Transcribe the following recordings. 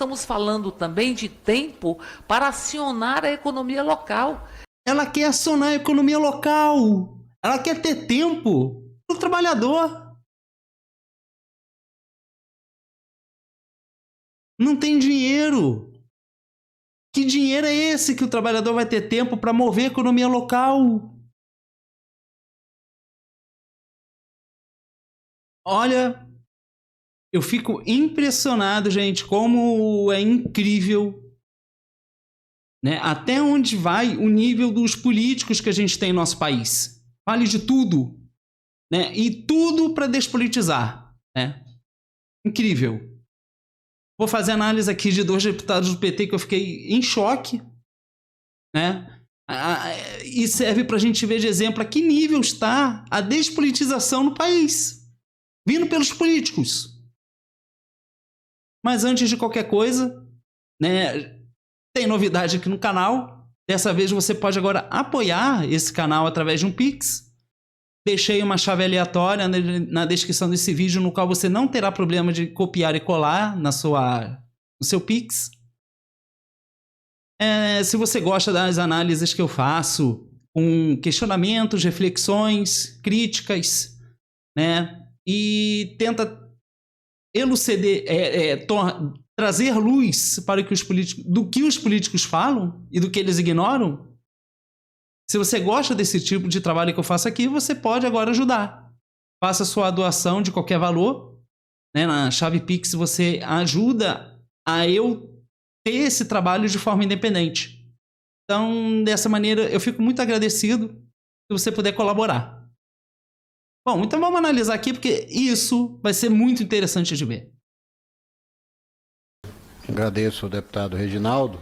Estamos falando também de tempo para acionar a economia local. Ela quer acionar a economia local. Ela quer ter tempo para o trabalhador. Não tem dinheiro. Que dinheiro é esse que o trabalhador vai ter tempo para mover a economia local? Olha, eu fico impressionado, gente, como é incrível, né? Até onde vai o nível dos políticos que a gente tem no nosso país. Fale de tudo, né? E tudo para despolitizar, né? Incrível. Vou fazer análise aqui de 2 deputados do PT que eu fiquei em choque, né? E serve para a gente ver de exemplo a que nível está a despolitização no país, vindo pelos políticos. Mas antes de qualquer coisa, né, tem novidade aqui no canal. Dessa vez você pode agora apoiar esse canal através de um Pix. Deixei uma chave aleatória na descrição desse vídeo, no qual você não terá problema de copiar e colar no seu Pix. Se você gosta das análises que eu faço, com questionamentos, reflexões, críticas, né, e tenta elucidar, trazer luz para do que os políticos falam e do que eles ignoram. Se você gosta desse tipo de trabalho que eu faço aqui, você pode agora ajudar. Faça sua doação de qualquer valor, né? Na chave Pix você ajuda a eu ter esse trabalho de forma independente. Então, dessa maneira, eu fico muito agradecido se você puder colaborar. Bom, então vamos analisar aqui, porque isso vai ser muito interessante de ver. Agradeço ao deputado Reginaldo.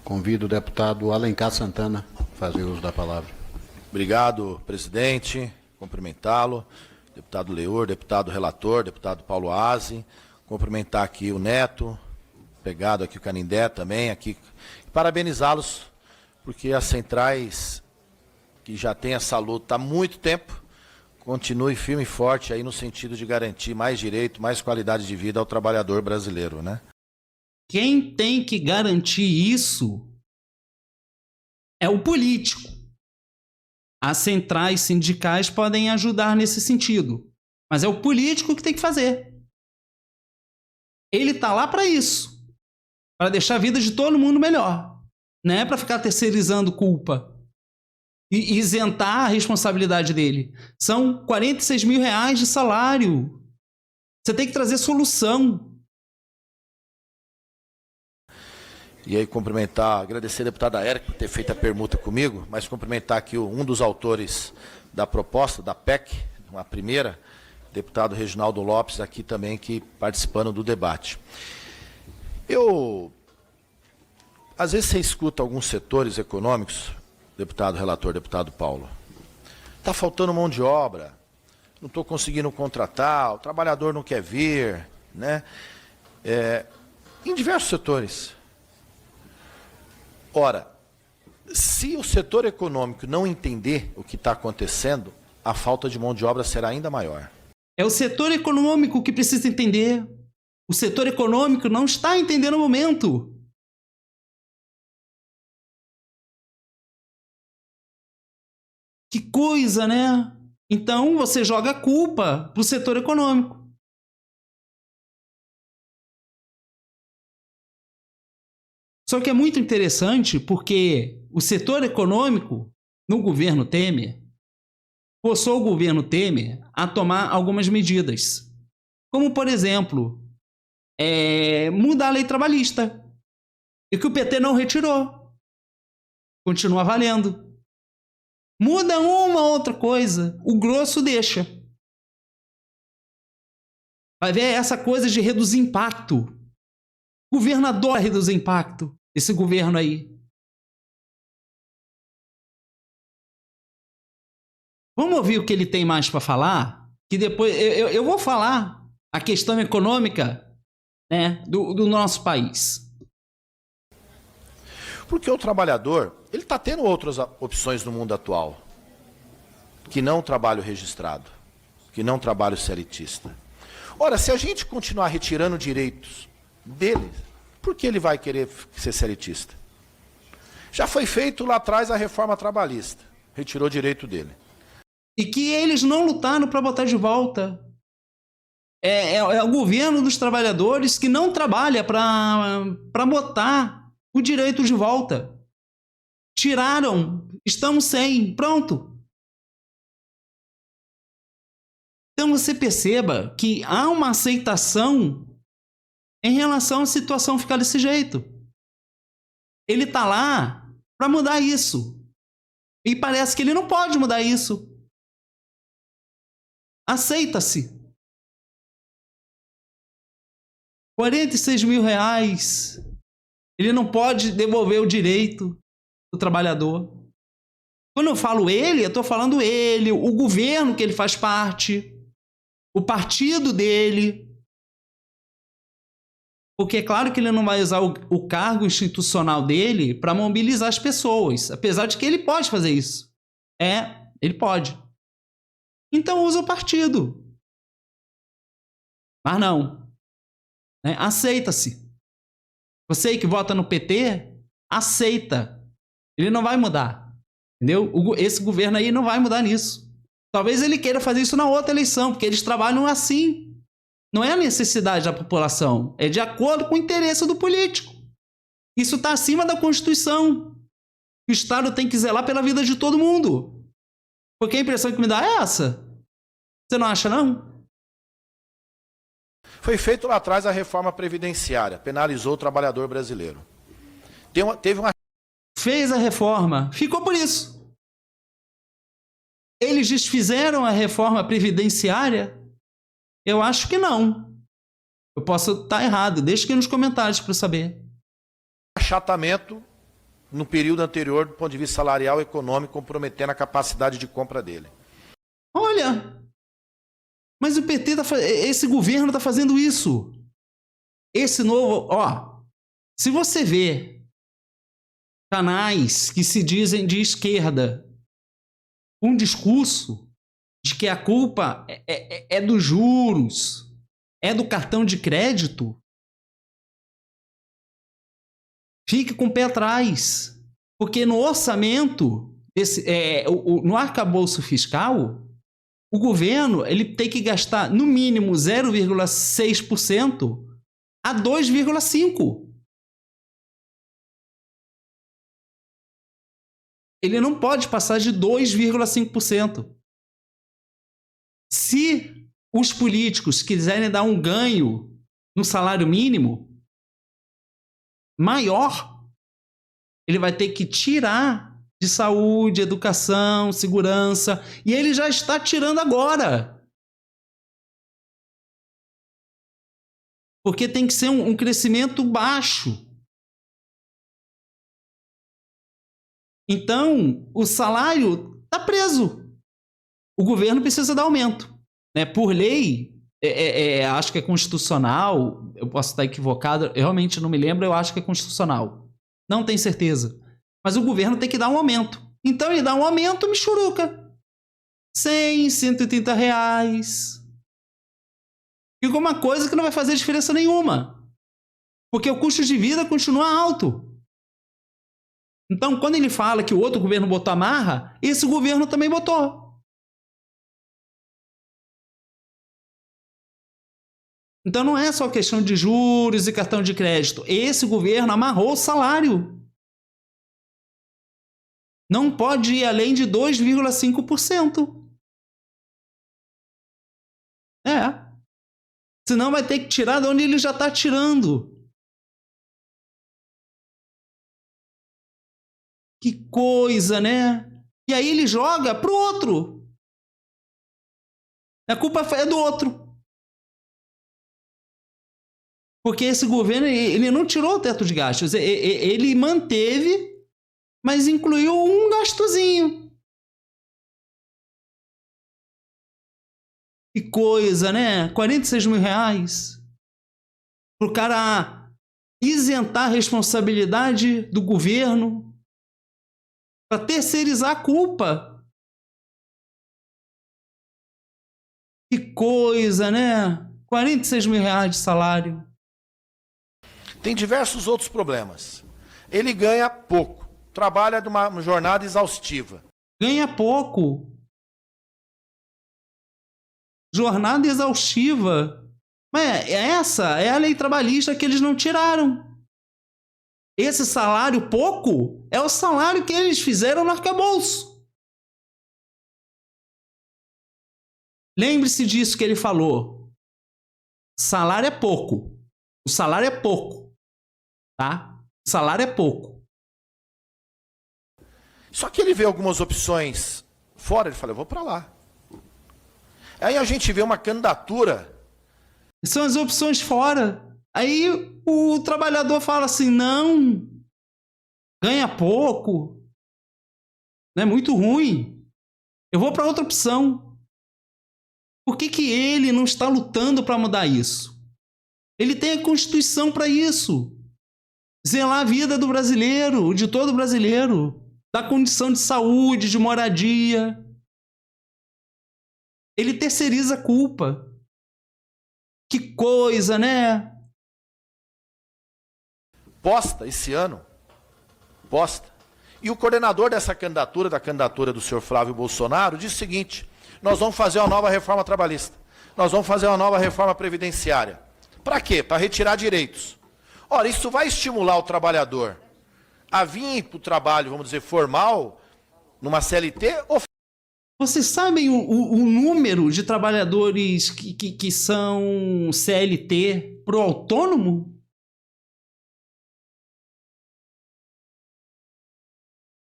Convido o deputado Alencar Santana a fazer uso da palavra. Obrigado, presidente. Cumprimentá-lo. Deputado Leor, deputado relator, deputado Paulo Aze. Cumprimentar aqui o Neto, pegado aqui o Canindé também. Aqui. Parabenizá-los, porque as centrais que já têm essa luta há muito tempo, continue firme e forte aí no sentido de garantir mais direito, mais qualidade de vida ao trabalhador brasileiro, né? Quem tem que garantir isso é o político. As centrais sindicais podem ajudar nesse sentido, mas é o político que tem que fazer. Ele está lá para isso, para deixar a vida de todo mundo melhor. Não é para ficar terceirizando culpa e isentar a responsabilidade dele. São 46 mil reais de salário. Você tem que trazer solução. E aí cumprimentar, agradecer a deputada Érica por ter feito a permuta comigo, mas cumprimentar aqui um dos autores da proposta, da PEC, a primeira, deputado Reginaldo Lopes, aqui também que participando do debate. Às vezes você escuta alguns setores econômicos, deputado relator, deputado Paulo, está faltando mão de obra, não estou conseguindo contratar, o trabalhador não quer vir, né? Em diversos setores. Ora, se o setor econômico não entender o que está acontecendo, a falta de mão de obra será ainda maior. É o setor econômico que precisa entender. O setor econômico não está entendendo o momento. Que coisa, né? Então você joga a culpa para o setor econômico. Só que é muito interessante porque o setor econômico, no governo Temer, forçou o governo Temer a tomar algumas medidas. Como, por exemplo, mudar a lei trabalhista. E que o PT não retirou. Continua valendo. Muda uma outra coisa, o grosso deixa. Vai ver essa coisa de reduzir impacto. O governo adora reduzir impacto, esse governo aí. Vamos ouvir o que ele tem mais para falar? Que depois eu vou falar a questão econômica, né, do nosso país. Porque o trabalhador, ele está tendo outras opções no mundo atual, que não trabalho registrado, que não trabalho seletista. Ora, se a gente continuar retirando direitos dele. Por que ele vai querer ser seletista? Já foi feito lá atrás a reforma trabalhista. Retirou o direito dele. E que eles não lutaram para botar de volta. É o governo dos trabalhadores que não trabalha para botar o direito de volta. Tiraram, estamos sem, pronto. Então você perceba que há uma aceitação em relação à situação ficar desse jeito. Ele está lá para mudar isso. E parece que ele não pode mudar isso. Aceita-se. R$46 mil. Ele não pode devolver o direito do trabalhador. Quando eu falo ele, eu estou falando ele, o governo que ele faz parte, o partido dele. Porque é claro que ele não vai usar o cargo institucional dele para mobilizar as pessoas, apesar de que ele pode fazer isso. Ele pode. Então usa o partido. Mas não. Aceita-se. Você que vota no PT, aceita. Ele não vai mudar. Entendeu? Esse governo aí não vai mudar nisso. Talvez ele queira fazer isso na outra eleição, porque eles trabalham assim. Não é a necessidade da população, é de acordo com o interesse do político. Isso está acima da Constituição. O Estado tem que zelar pela vida de todo mundo. Porque a impressão que me dá é essa. Você não acha, não? Foi feito lá atrás a reforma previdenciária, penalizou o trabalhador brasileiro. Fez a reforma, ficou por isso. Eles desfizeram a reforma previdenciária? Eu acho que não. Eu posso estar errado, deixa aqui nos comentários para eu saber. Achatamento no período anterior do ponto de vista salarial e econômico, comprometendo a capacidade de compra dele. Olha, mas o PT, esse governo está fazendo isso. Esse novo, se você vê canais que se dizem de esquerda, um discurso de que a culpa é dos juros, é do cartão de crédito, fique com o pé atrás. Porque no orçamento, no arcabouço fiscal, o governo ele tem que gastar no mínimo 0,6% a 2,5%. Ele não pode passar de 2,5%. Se os políticos quiserem dar um ganho no salário mínimo maior, ele vai ter que tirar de saúde, educação, segurança, e ele já está tirando agora. Porque tem que ser um crescimento baixo. Então, o salário está preso. O governo precisa dar aumento. Por lei, acho que é constitucional, eu posso estar equivocado, eu realmente não me lembro, eu acho que é constitucional. Não tenho certeza. Mas o governo tem que dar um aumento. Então ele dá um aumento, michuruca. 100, 130 reais. Fica uma coisa que não vai fazer diferença nenhuma. Porque o custo de vida continua alto. Então, quando ele fala que o outro governo botou a marra, esse governo também botou. Então, não é só questão de juros e cartão de crédito. Esse governo amarrou o salário. Não pode ir além de 2,5%. Senão vai ter que tirar de onde ele já está tirando. Que coisa, né? E aí ele joga pro outro. A culpa é do outro. Porque esse governo, ele não tirou o teto de gastos. Ele manteve, mas incluiu um gastozinho. Que coisa, né? 46 mil reais. Para o cara isentar a responsabilidade do governo. Para terceirizar a culpa. Que coisa, né? 46 mil reais de salário. tem diversos outros problemas. Ele ganha pouco, trabalha de uma jornada exaustiva. Ganha pouco. Jornada exaustiva. Mas essa é a lei trabalhista que eles não tiraram. Esse salário pouco é o salário que eles fizeram no arcabouço. Lembre-se disso que ele falou. Salário é pouco. O salário é pouco. Tá? O salário é pouco. Só que ele vê algumas opções fora, ele fala, eu vou para lá. Aí a gente vê uma candidatura. São as opções fora. Aí o trabalhador fala assim, não, ganha pouco, é muito ruim, eu vou para outra opção. Por que que ele não está lutando para mudar isso? Ele tem a Constituição para isso. Zelar a vida do brasileiro, de todo brasileiro, da condição de saúde, de moradia. Ele terceiriza a culpa. Que coisa, né? Posta esse ano. Posta. E o coordenador dessa candidatura, da candidatura do senhor Flávio Bolsonaro, disse o seguinte: nós vamos fazer uma nova reforma trabalhista. Nós vamos fazer uma nova reforma previdenciária. Para quê? Para retirar direitos. Ora, isso vai estimular o trabalhador a vir para o trabalho, vamos dizer, formal, numa CLT ou... Vocês sabem o número de trabalhadores que são CLT pro autônomo?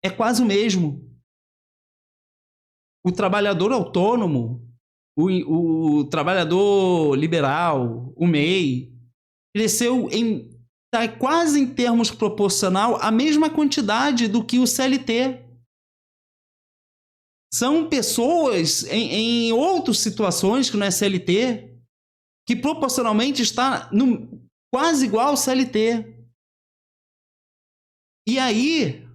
É quase o mesmo. O trabalhador autônomo, o trabalhador liberal, o MEI, cresceu tá quase em termos proporcional a mesma quantidade do que o CLT. São pessoas em outras situações que não é CLT, que proporcionalmente está quase igual ao CLT. E aí,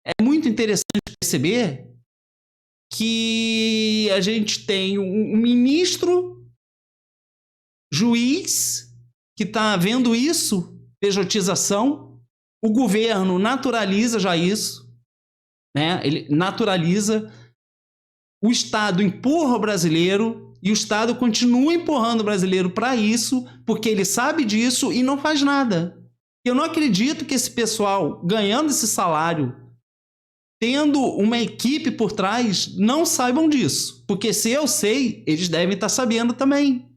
é muito interessante perceber que a gente tem um ministro, juiz, que está vendo isso, pejotização, o governo naturaliza já isso, né? Ele naturaliza, o Estado empurra o brasileiro e o Estado continua empurrando o brasileiro para isso, porque ele sabe disso e não faz nada. Eu não acredito que esse pessoal, ganhando esse salário, tendo uma equipe por trás, não saibam disso. Porque se eu sei, eles devem estar sabendo também.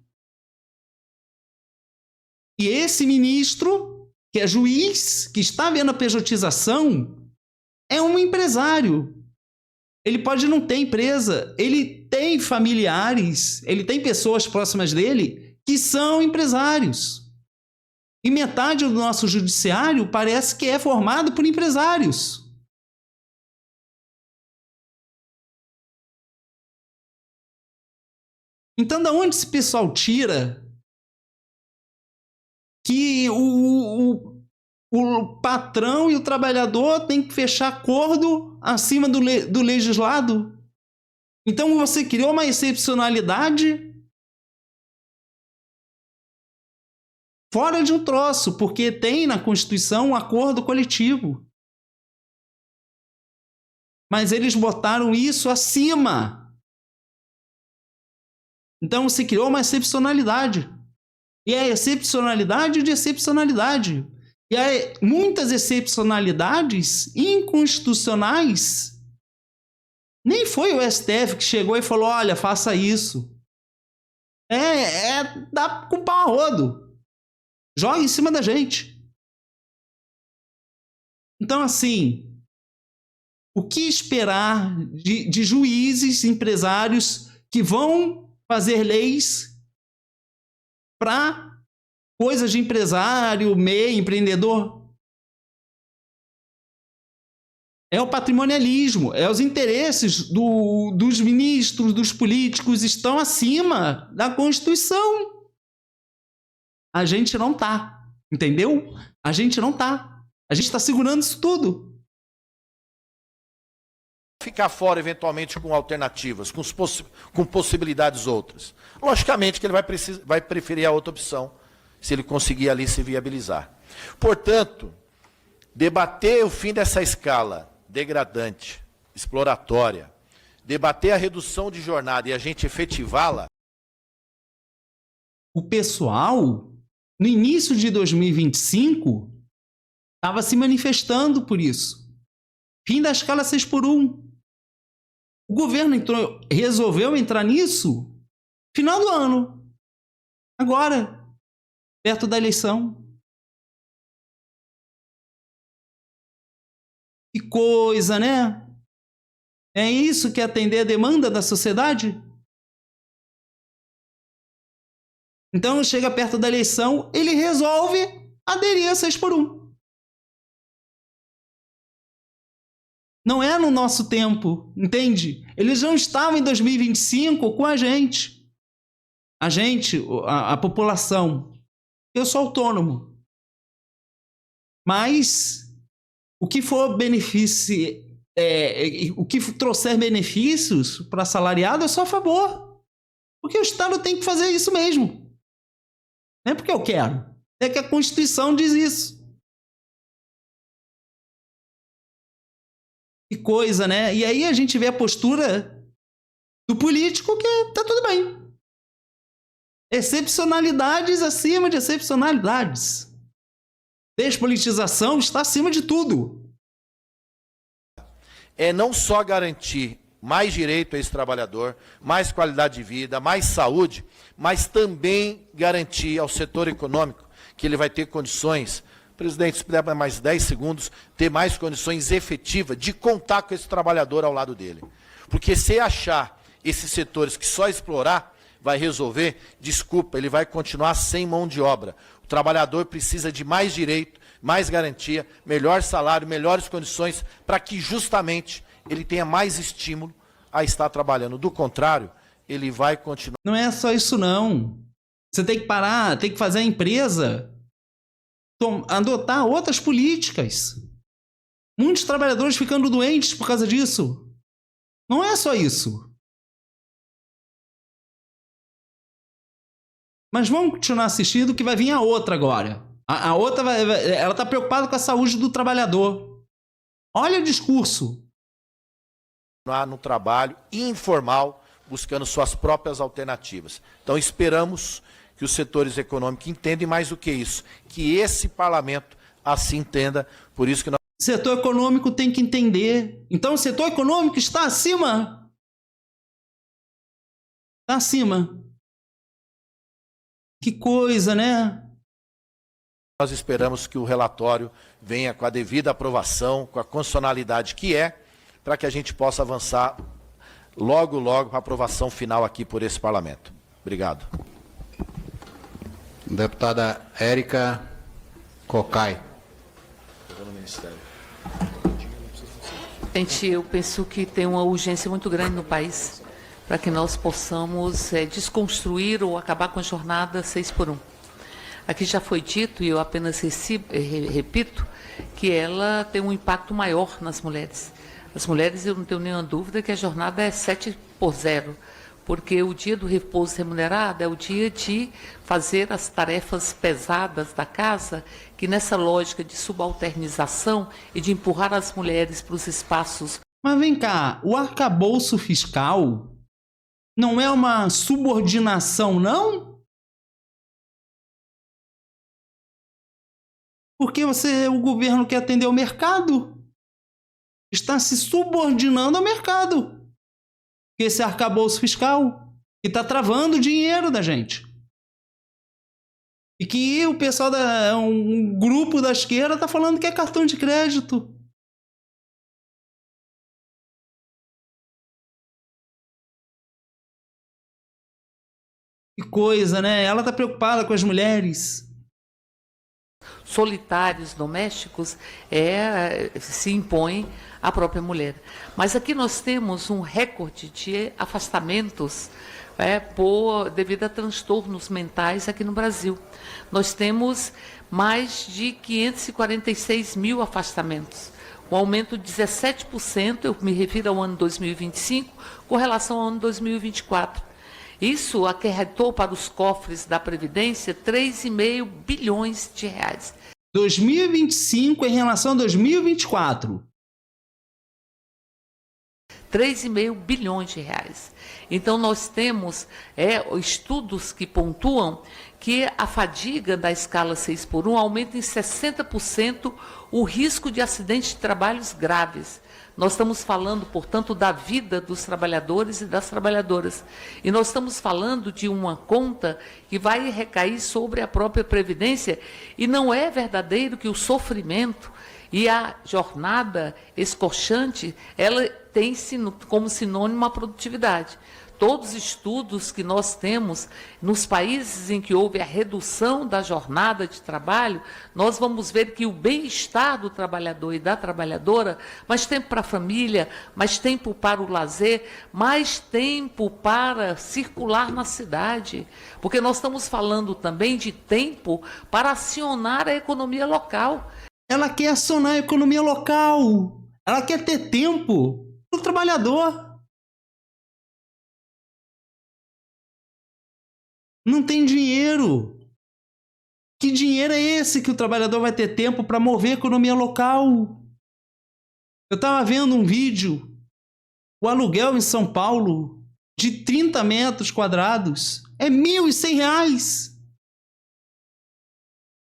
E esse ministro, que é juiz, que está vendo a pejotização, é um empresário. Ele pode não ter empresa, ele tem familiares, ele tem pessoas próximas dele que são empresários. E metade do nosso judiciário parece que é formado por empresários. Então, da onde esse pessoal tira que o patrão e o trabalhador têm que fechar acordo acima do legislado? Então, você criou uma excepcionalidade fora de um troço, porque tem na Constituição um acordo coletivo. Mas eles botaram isso acima. Então, você criou uma excepcionalidade. E é excepcionalidade de excepcionalidade. E há muitas excepcionalidades inconstitucionais. Nem foi o STF que chegou e falou, olha, faça isso. Dá com pau a rodo. Joga em cima da gente. Então, assim, o que esperar de juízes, empresários que vão fazer leis para coisas de empresário, MEI, empreendedor? É o patrimonialismo, é os interesses dos ministros, dos políticos, estão acima da Constituição. A gente não tá, entendeu? A gente não tá. A gente está segurando isso tudo. Ficar fora, eventualmente, com alternativas, com possibilidades outras. Logicamente que ele vai preferir a outra opção, se ele conseguir ali se viabilizar. Portanto, debater o fim dessa escala degradante, exploratória, debater a redução de jornada e a gente efetivá-la. O pessoal, no início de 2025, estava se manifestando por isso. Fim da escala 6x1. O governo resolveu entrar nisso no final do ano. Agora, perto da eleição. Que coisa, né? É isso que é atender a demanda da sociedade? Então, chega perto da eleição, ele resolve aderir a 6x1. Não é no nosso tempo, entende? Eles não estavam em 2025 com a gente. A população. Eu sou autônomo. Mas o que for benefício, o que trouxer benefícios para assalariado, eu sou a favor. Porque o Estado tem que fazer isso mesmo. Não é porque eu quero. É que a Constituição diz isso. Que coisa, né? E aí a gente vê a postura do político que tá tudo bem. Excepcionalidades acima de excepcionalidades. Despolitização está acima de tudo. É não só garantir mais direito a esse trabalhador, mais qualidade de vida, mais saúde, mas também garantir ao setor econômico que ele vai ter condições, presidente, se puder mais 10 segundos, ter mais condições efetivas de contar com esse trabalhador ao lado dele. Porque se achar esses setores que só explorar vai resolver, desculpa, ele vai continuar sem mão de obra. O trabalhador precisa de mais direito, mais garantia, melhor salário, melhores condições, para que justamente ele tenha mais estímulo a estar trabalhando. Do contrário, ele vai continuar... Não é só isso, não. Você tem que parar, tem que fazer a empresa adotar outras políticas. Muitos trabalhadores ficando doentes por causa disso. Não é só isso. Mas vamos continuar assistindo que vai vir a outra agora. A outra, ela está preocupada com a saúde do trabalhador. Olha o discurso. No trabalho informal, buscando suas próprias alternativas. Então esperamos que os setores econômicos entendem mais do que isso, que esse parlamento assim entenda, por isso que nós... O setor econômico tem que entender. Então o setor econômico está acima. Está acima. Que coisa, né? Nós esperamos que o relatório venha com a devida aprovação, com a constitucionalidade que é, para que a gente possa avançar logo, logo para a aprovação final aqui por esse parlamento. Obrigado. Deputada Érica Cocai. Gente, eu penso que tem uma urgência muito grande no país para que nós possamos desconstruir ou acabar com a jornada 6x1. Aqui já foi dito, e eu apenas repito, que ela tem um impacto maior nas mulheres. As mulheres, eu não tenho nenhuma dúvida que a jornada é 7x0, porque o dia do repouso remunerado é o dia de fazer as tarefas pesadas da casa, que nessa lógica de subalternização e de empurrar as mulheres para os espaços... Mas vem cá, o arcabouço fiscal não é uma subordinação, não? Porque o governo quer atender o mercado. Está se subordinando ao mercado. Esse arcabouço fiscal que está travando o dinheiro da gente. E que o pessoal, um grupo da esquerda está falando que é cartão de crédito. Que coisa, né? Ela está preocupada com as mulheres. Solitários, domésticos, se impõe à própria mulher. Mas aqui nós temos um recorde de afastamentos devido a transtornos mentais aqui no Brasil. Nós temos mais de 546 mil afastamentos, um aumento de 17%, eu me refiro ao ano 2025, com relação ao ano 2024. Isso acarretou para os cofres da Previdência 3,5 bilhões de reais. 2025 em relação a 2024. 3,5 bilhões de reais. Então, nós temos estudos que pontuam que a fadiga da escala 6x1 aumenta em 60% o risco de acidentes de trabalhos graves. Nós estamos falando, portanto, da vida dos trabalhadores e das trabalhadoras. E nós estamos falando de uma conta que vai recair sobre a própria Previdência, e não é verdadeiro que o sofrimento e a jornada escorchante, ela tem como sinônimo a produtividade. Todos os estudos que nós temos nos países em que houve a redução da jornada de trabalho, nós vamos ver que o bem-estar do trabalhador e da trabalhadora, mais tempo para a família, mais tempo para o lazer, mais tempo para circular na cidade. Porque nós estamos falando também de tempo para acionar a economia local. Ela quer acionar a economia local. Ela quer ter tempo para o trabalhador. Não tem dinheiro. Que dinheiro é esse que o trabalhador vai ter tempo para mover a economia local? Eu estava vendo um vídeo. O aluguel em São Paulo de 30 metros quadrados é R$ 1.100.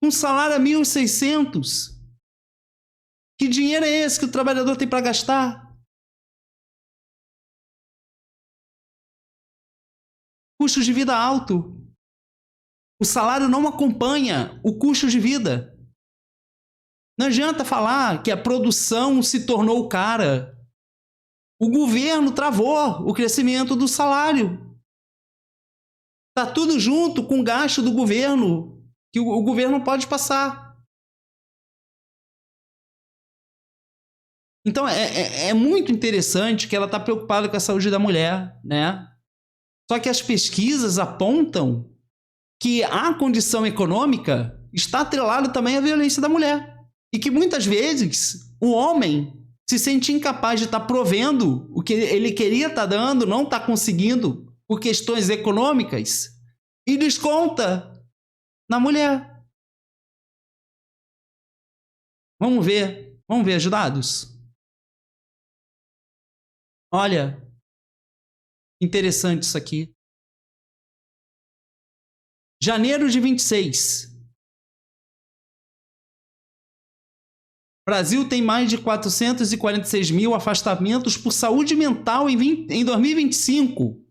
Um salário é 1.600. Que dinheiro é esse que o trabalhador tem para gastar? Custo de vida alto. O salário não acompanha o custo de vida. Não adianta falar que a produção se tornou cara. O governo travou o crescimento do salário. Está tudo junto com o gasto do governo, que o governo pode passar. Então, é muito interessante que ela está preocupada com a saúde da mulher, né? Só que as pesquisas apontam que a condição econômica está atrelada também à violência da mulher. E que muitas vezes o homem se sente incapaz de estar provendo o que ele queria estar dando, não está conseguindo por questões econômicas, e desconta na mulher. Vamos ver os dados? Olha, interessante isso aqui. Janeiro de 26. Brasil tem mais de 446 mil afastamentos por saúde mental em 2025.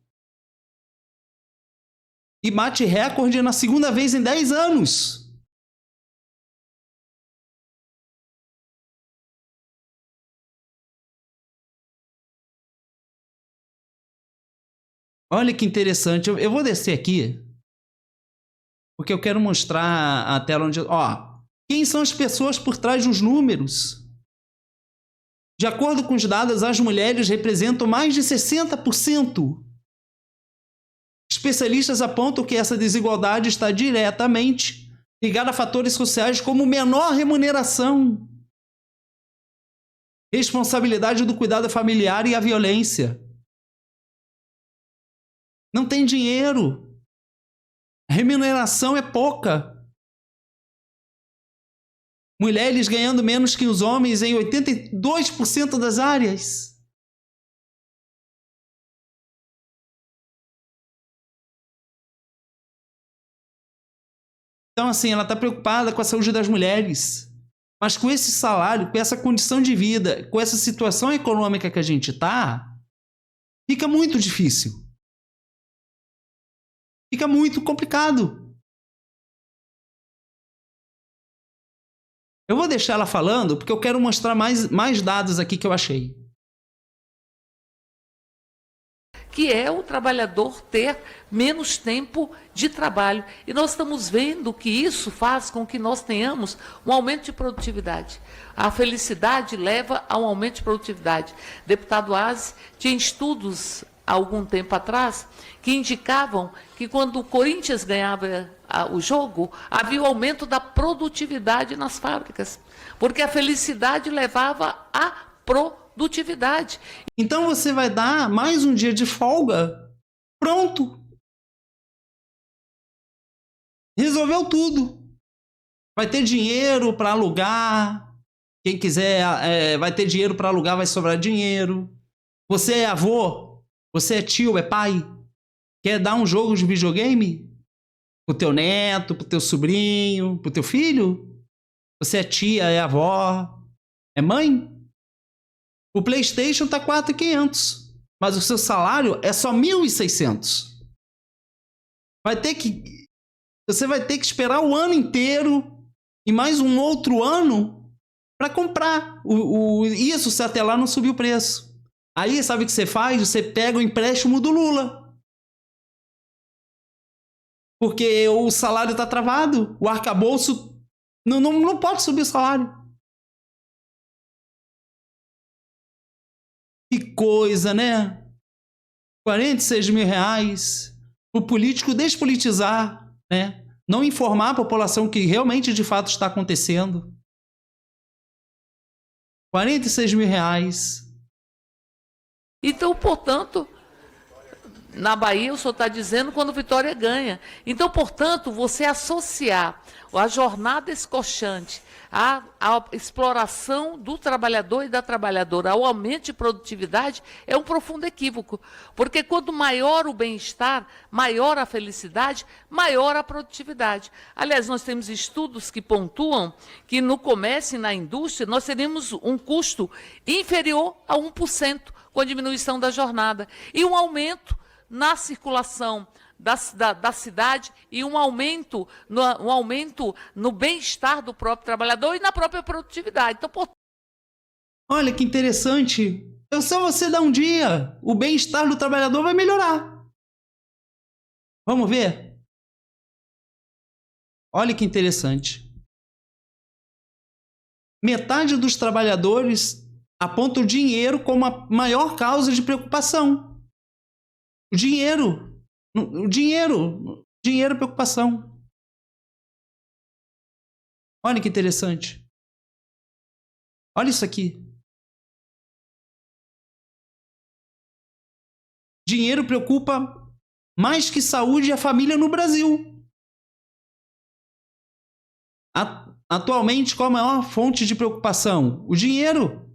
E bate recorde na segunda vez em 10 anos. Olha que interessante. Eu vou descer aqui, porque eu quero mostrar a tela onde... Ó, quem são as pessoas por trás dos números? De acordo com os dados, as mulheres representam mais de 60%. Especialistas apontam que essa desigualdade está diretamente ligada a fatores sociais como menor remuneração, responsabilidade do cuidado familiar e a violência. Não tem dinheiro. A remuneração é pouca. Mulheres ganhando menos que os homens em 82% das áreas. Então, assim, ela está preocupada com a saúde das mulheres. Mas com esse salário, com essa condição de vida, com essa situação econômica que a gente está, fica muito difícil. Fica muito complicado. Eu vou deixar ela falando porque eu quero mostrar mais dados aqui que eu achei. Que é o trabalhador ter menos tempo de trabalho. E nós estamos vendo que isso faz com que nós tenhamos um aumento de produtividade. A felicidade leva a um aumento de produtividade. Deputado Aze tinha estudos há algum tempo atrás que indicavam que quando o Corinthians ganhava o jogo, havia o aumento da produtividade nas fábricas, porque a felicidade levava à produtividade. Então você vai dar mais um dia de folga? Pronto. Resolveu tudo. Vai ter dinheiro para alugar. Quem quiser vai ter dinheiro para alugar, vai sobrar dinheiro. Você é avô? Você é tio, é pai? Quer dar um jogo de videogame? Pro teu neto, pro teu sobrinho, pro teu filho? Você é tia, é avó, é mãe? O PlayStation tá 4.500, mas o seu salário é só 1.600. Você vai ter que esperar o ano inteiro e mais um outro ano para comprar isso, se até lá não subir o preço. Aí sabe o que você faz? Você pega o empréstimo do Lula. Porque o salário está travado, o arcabouço não pode subir o salário. Que coisa, né? 46 mil reais. O político despolitizar, né? Não informar a população que realmente, de fato, está acontecendo. 46 mil reais. Então, portanto, na Bahia, o senhor está dizendo quando Vitória ganha. Então, portanto, você associar a jornada escochante, a exploração do trabalhador e da trabalhadora ao aumento de produtividade é um profundo equívoco. Porque quanto maior o bem-estar, maior a felicidade, maior a produtividade. Aliás, nós temos estudos que pontuam que no comércio e na indústria nós teremos um custo inferior a 1% com a diminuição da jornada e um aumento na circulação da cidade e um aumento no bem-estar do próprio trabalhador e na própria produtividade. Então, olha que interessante. É só você dar um dia, o bem-estar do trabalhador vai melhorar. Vamos ver? Olha que interessante. Metade dos trabalhadores aponta o dinheiro como a maior causa de preocupação. O dinheiro é preocupação. Olha que interessante. Olha isso aqui. Dinheiro preocupa mais que saúde e a família no Brasil. Atualmente, qual a maior fonte de preocupação? O dinheiro.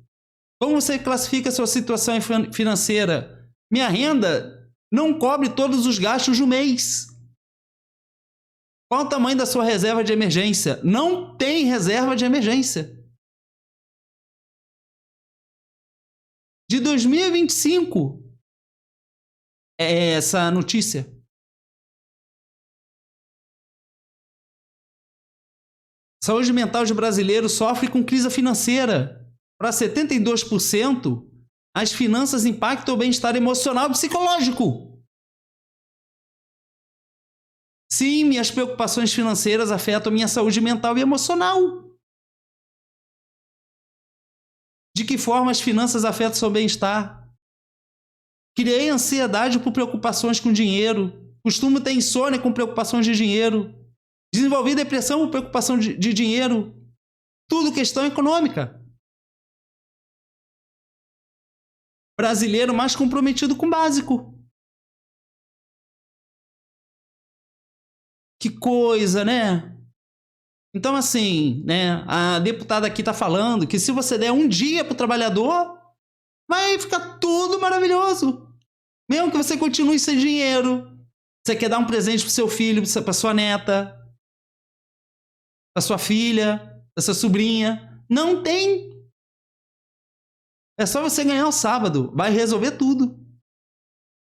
Como você classifica a sua situação financeira? Minha renda não cobre todos os gastos do mês. Qual o tamanho da sua reserva de emergência? Não tem reserva de emergência. De 2025 é essa notícia. Saúde mental de brasileiro sofre com crise financeira. Para 72%, as finanças impactam o bem-estar emocional e psicológico. Sim, minhas preocupações financeiras afetam minha saúde mental e emocional. De que forma as finanças afetam seu bem-estar? Criei ansiedade por preocupações com dinheiro. Costumo ter insônia com preocupações de dinheiro. Desenvolvi depressão por preocupação de dinheiro. Tudo questão econômica. Brasileiro mais comprometido com o básico. Que coisa, né? Então, assim, né? A deputada aqui está falando que se você der um dia para o trabalhador, vai ficar tudo maravilhoso. Mesmo que você continue sem dinheiro. Você quer dar um presente para o seu filho, para sua neta, para sua filha, para sua sobrinha. Não tem. É só você ganhar o sábado. Vai resolver tudo.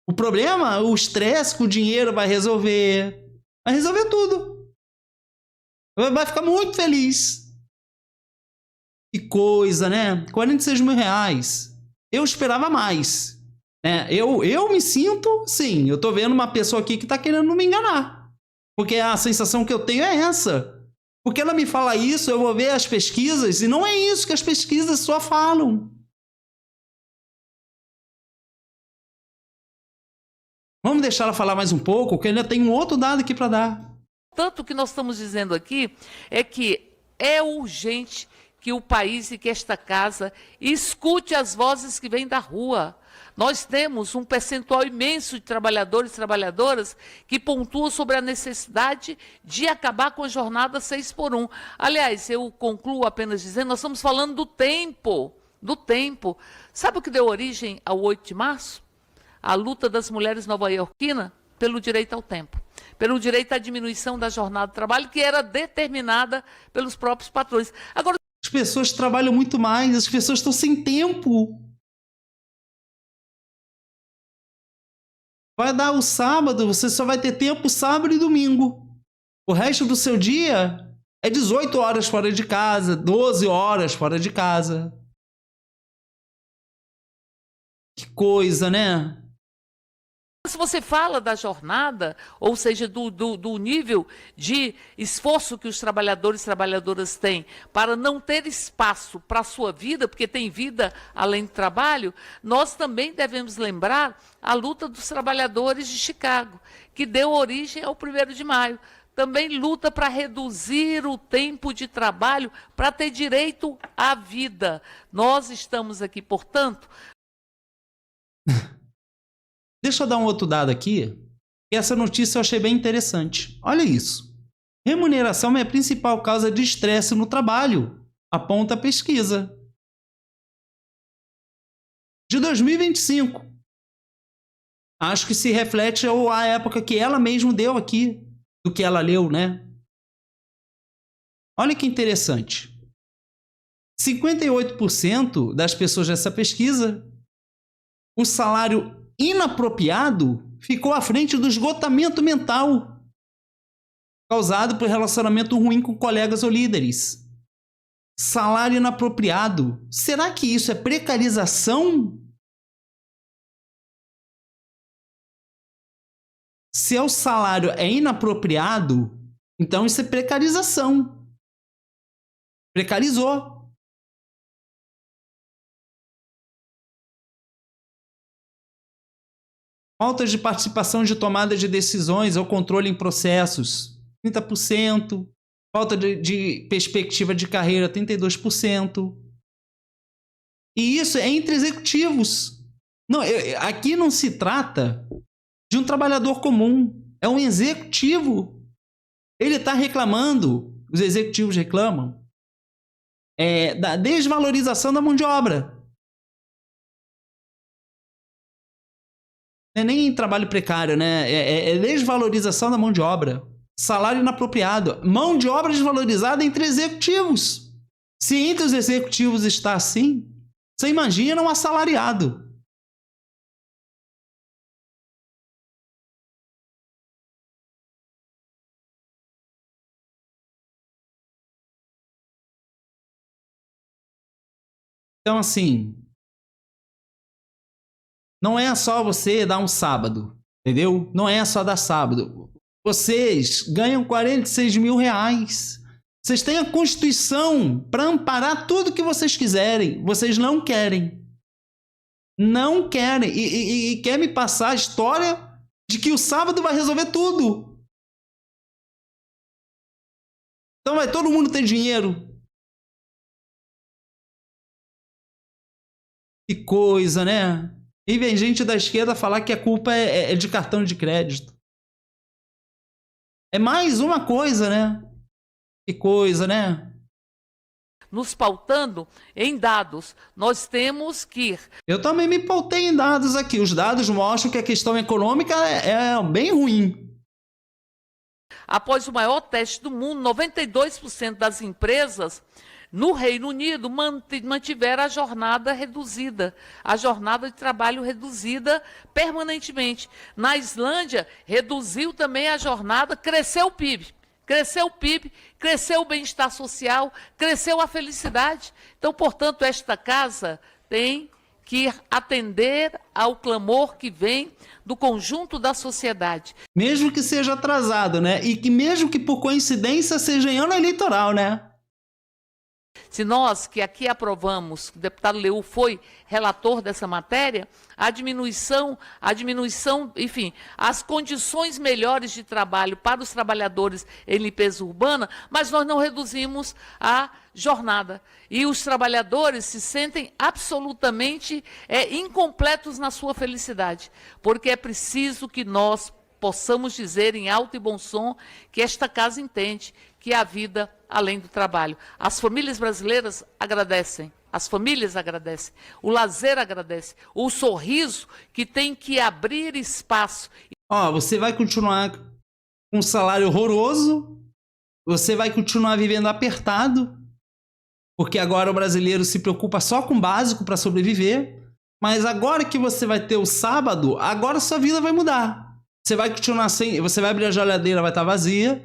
O problema, o estresse com o dinheiro vai resolver. Vai resolver tudo. Vai ficar muito feliz. Que coisa, né? 46 mil reais. Eu esperava mais. Né? Eu me sinto, sim, eu tô vendo uma pessoa aqui que tá querendo me enganar. Porque a sensação que eu tenho é essa. Porque ela me fala isso, eu vou ver as pesquisas, e não é isso que as pesquisas só falam. Vamos deixar ela falar mais um pouco, que ainda tem um outro dado aqui para dar. Tanto que nós estamos dizendo aqui é que é urgente que o país e que esta casa escute as vozes que vêm da rua. Nós temos um percentual imenso de trabalhadores e trabalhadoras que pontuam sobre a necessidade de acabar com a jornada 6x1. Aliás, eu concluo apenas dizendo, nós estamos falando do tempo, do tempo. Sabe o que deu origem ao 8 de março? A luta das mulheres nova-iorquinas pelo direito ao tempo, pelo direito à diminuição da jornada de trabalho, que era determinada pelos próprios patrões. Agora, As pessoas trabalham muito mais, as pessoas estão sem tempo. Vai dar o sábado, você só vai ter tempo sábado e domingo. O resto do seu dia é 18 horas fora de casa, 12 horas fora de casa. Que coisa, né? se você fala da jornada, ou seja, do nível de esforço que os trabalhadores e trabalhadoras têm para não ter espaço para a sua vida, porque tem vida além do trabalho, nós também devemos lembrar a luta dos trabalhadores de Chicago, que deu origem ao 1º de maio. Também luta para reduzir o tempo de trabalho, para ter direito à vida. Nós estamos aqui, portanto... Deixa eu dar um outro dado aqui. Essa notícia eu achei bem interessante. Olha isso. Remuneração é a principal causa de estresse no trabalho, aponta a pesquisa. De 2025. Acho que se reflete a época que ela mesma deu aqui, do que ela leu, né? Olha que interessante. 58% das pessoas dessa pesquisa, o salário inapropriado ficou à frente do esgotamento mental causado por relacionamento ruim com colegas ou líderes. Salário inapropriado. Será que isso é precarização? Se o salário é inapropriado, então isso é precarização. Precarizou. Falta de participação de tomada de decisões ou controle em processos, 30%. Falta de perspectiva de carreira, 32%. E isso é entre executivos. Não, aqui não se trata de um trabalhador comum. É um executivo. Ele está reclamando, os executivos reclamam, da desvalorização da mão de obra. Não é nem trabalho precário, né? É desvalorização da mão de obra. Salário inapropriado. Mão de obra desvalorizada entre executivos. Se entre os executivos está assim, você imagina um assalariado. Então, assim, não é só você dar um sábado, entendeu? Não é só dar sábado. Vocês ganham 46 mil reais. Vocês têm a Constituição para amparar tudo que vocês quiserem. Vocês não querem. Não querem. E quer me passar a história de que o sábado vai resolver tudo. Então vai todo mundo ter dinheiro. Que coisa, né? E vem gente da esquerda falar que a culpa é de cartão de crédito. É mais uma coisa, né? Que coisa, né? Nos pautando em dados, nós temos que... Eu também me pautei em dados aqui. Os dados mostram que a questão econômica é bem ruim. Após o maior teste do mundo, 92% das empresas no Reino Unido mantiveram a jornada reduzida, a jornada de trabalho reduzida permanentemente. Na Islândia, reduziu também a jornada, cresceu o PIB. Cresceu o PIB, cresceu o bem-estar social, cresceu a felicidade. Então, portanto, esta casa tem que atender ao clamor que vem do conjunto da sociedade. Mesmo que seja atrasado, né? E que mesmo que por coincidência seja em ano eleitoral, né? Se nós, que aqui aprovamos, o deputado Leur foi relator dessa matéria, a diminuição, enfim, as condições melhores de trabalho para os trabalhadores em limpeza urbana, mas nós não reduzimos a jornada. E os trabalhadores se sentem absolutamente incompletos na sua felicidade, porque é preciso que nós possamos dizer em alto e bom som que esta casa entende que há vida além do trabalho. As famílias brasileiras agradecem, as famílias agradecem, o lazer agradece, o sorriso que tem que abrir espaço. Ó, você vai continuar com um salário horroroso, você vai continuar vivendo apertado, porque agora o brasileiro se preocupa só com o básico para sobreviver, mas agora que você vai ter o sábado, agora sua vida vai mudar. Você vai continuar sem... Você vai abrir a geladeira, vai estar vazia.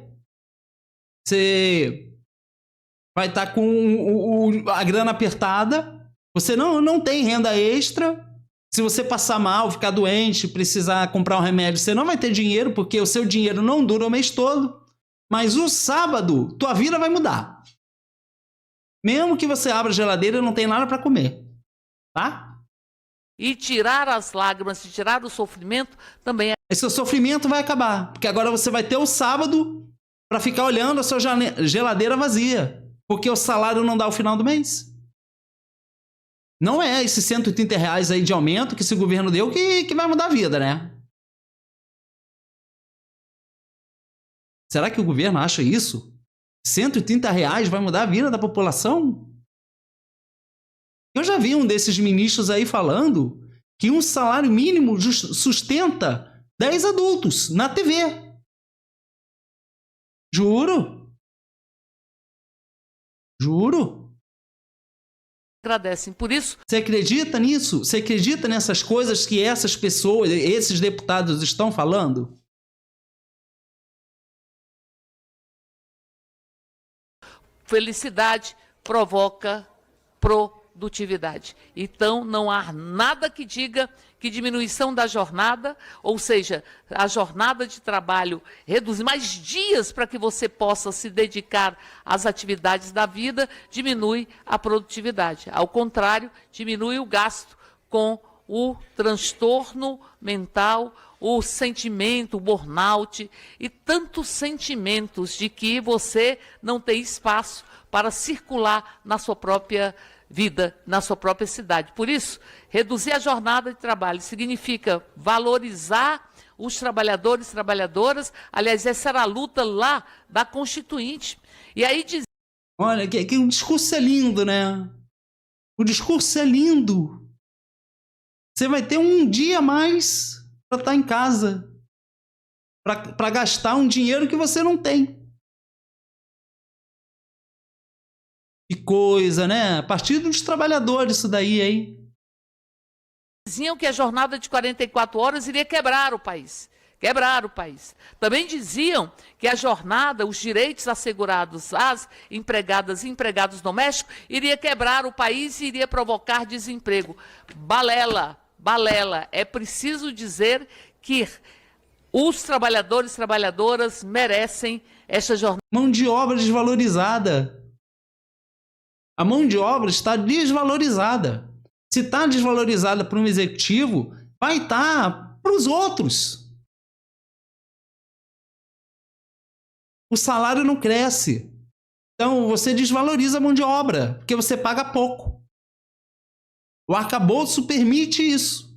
Você vai estar com a grana apertada. Você não tem renda extra. Se você passar mal, ficar doente, precisar comprar um remédio, você não vai ter dinheiro, porque o seu dinheiro não dura o mês todo. Mas o sábado, tua vida vai mudar. Mesmo que você abra a geladeira, não tem nada para comer. Tá? E tirar as lágrimas, e tirar o sofrimento também. Esse sofrimento vai acabar, porque agora você vai ter o sábado para ficar olhando a sua geladeira vazia, porque o salário não dá ao final do mês. Não é esses R$ 130 aí de aumento que esse governo deu que vai mudar a vida, né? Será que o governo acha isso? R$ 130 vai mudar a vida da população? Eu já vi um desses ministros aí falando que um salário mínimo sustenta 10 adultos na TV. Juro. Juro. Agradecem. Por isso... Você acredita nisso? Você acredita nessas coisas que essas pessoas, esses deputados estão falando? Felicidade provoca produtividade. Então, não há nada que diga que diminuição da jornada, ou seja, a jornada de trabalho reduzir mais dias para que você possa se dedicar às atividades da vida, diminui a produtividade. Ao contrário, diminui o gasto com o transtorno mental, o sentimento, o burnout e tantos sentimentos de que você não tem espaço para circular na sua própria vida, na sua própria cidade. Por isso, reduzir a jornada de trabalho significa valorizar os trabalhadores e trabalhadoras. Aliás, essa era a luta lá da Constituinte. E aí diz... Olha, que o discurso é lindo, né? O discurso é lindo. Você vai ter um dia a mais para estar em casa, para gastar um dinheiro que você não tem. Que coisa, né? Partido dos Trabalhadores isso daí, hein? Diziam que a jornada de 44 horas iria quebrar o país. Quebrar o país. Também diziam que a jornada, os direitos assegurados às empregadas e empregados domésticos, iria quebrar o país e iria provocar desemprego. Balela, balela. É preciso dizer que os trabalhadores e trabalhadoras merecem esta jornada. Mão de obra desvalorizada. A mão de obra está desvalorizada. Se está desvalorizada para um executivo, vai estar para os outros. O salário não cresce. Então, você desvaloriza a mão de obra, porque você paga pouco. O arcabouço permite isso.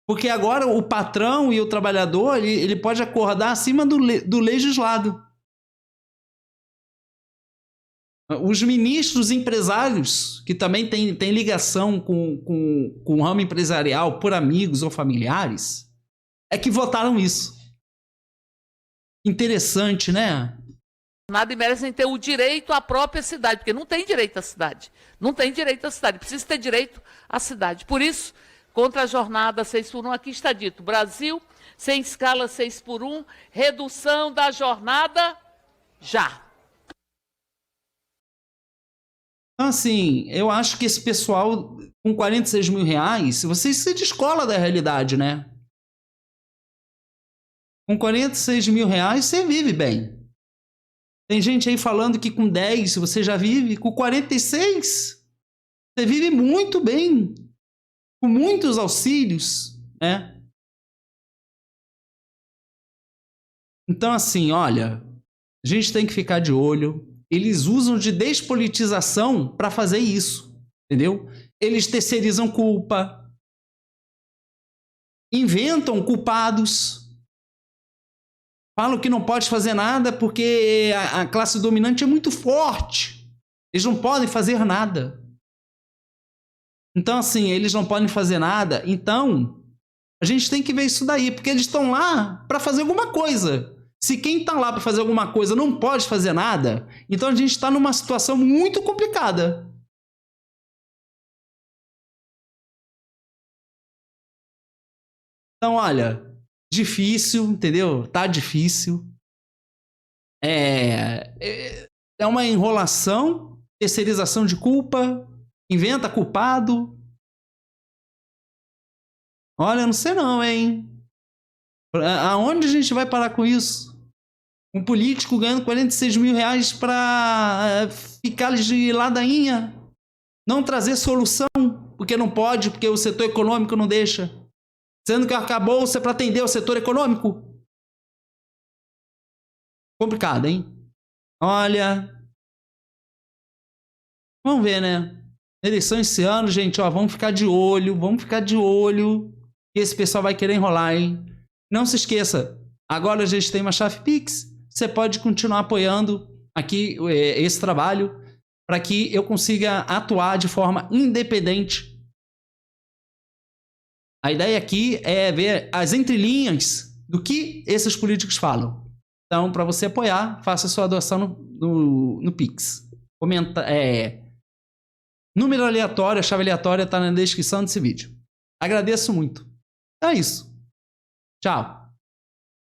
Porque agora o patrão e o trabalhador, ele pode acordar acima do legislado. Os ministros empresários, que também têm ligação com o ramo empresarial por amigos ou familiares, é que votaram isso. Interessante, né? Nada, e merecem ter o direito à própria cidade, porque não tem direito à cidade. Não tem direito à cidade, precisa ter direito à cidade. Por isso, contra a jornada 6x1, aqui está dito, Brasil, sem escala 6x1, redução da jornada já. Então, assim, eu acho que esse pessoal com R$46 mil, vocês se descola da realidade, né? Com R$46 mil, você vive bem. Tem gente aí falando que com 10 você já vive, com 46 você vive muito bem, com muitos auxílios, né? Então, assim, olha, a gente tem que ficar de olho. Eles usam de despolitização para fazer isso, entendeu? Eles terceirizam culpa, inventam culpados, falam que não pode fazer nada porque a classe dominante é muito forte. Eles não podem fazer nada. Então, assim, eles não podem fazer nada. Então, a gente tem que ver isso daí, porque eles estão lá para fazer alguma coisa. Se quem está lá para fazer alguma coisa não pode fazer nada, então a gente está numa situação muito complicada. Então, olha, difícil, entendeu? Tá difícil. É uma enrolação, terceirização de culpa, inventa culpado. Olha, não sei não, hein? Aonde a gente vai parar com isso? Um político ganhando 46 mil reais para ficar de ladainha, não trazer solução, porque não pode, porque o setor econômico não deixa. Sendo que acabou-se para atender o setor econômico. Complicado, hein? Olha. Vamos ver, né? Eleição esse ano, gente, ó, vamos ficar de olho, que esse pessoal vai querer enrolar, hein? Não se esqueça, agora a gente tem uma chave Pix, você pode continuar apoiando aqui esse trabalho para que eu consiga atuar de forma independente. A ideia aqui é ver as entrelinhas do que esses políticos falam. Então, para você apoiar, faça sua doação no Pix. Número aleatório, a chave aleatória está na descrição desse vídeo. Agradeço muito. É isso. Tchau.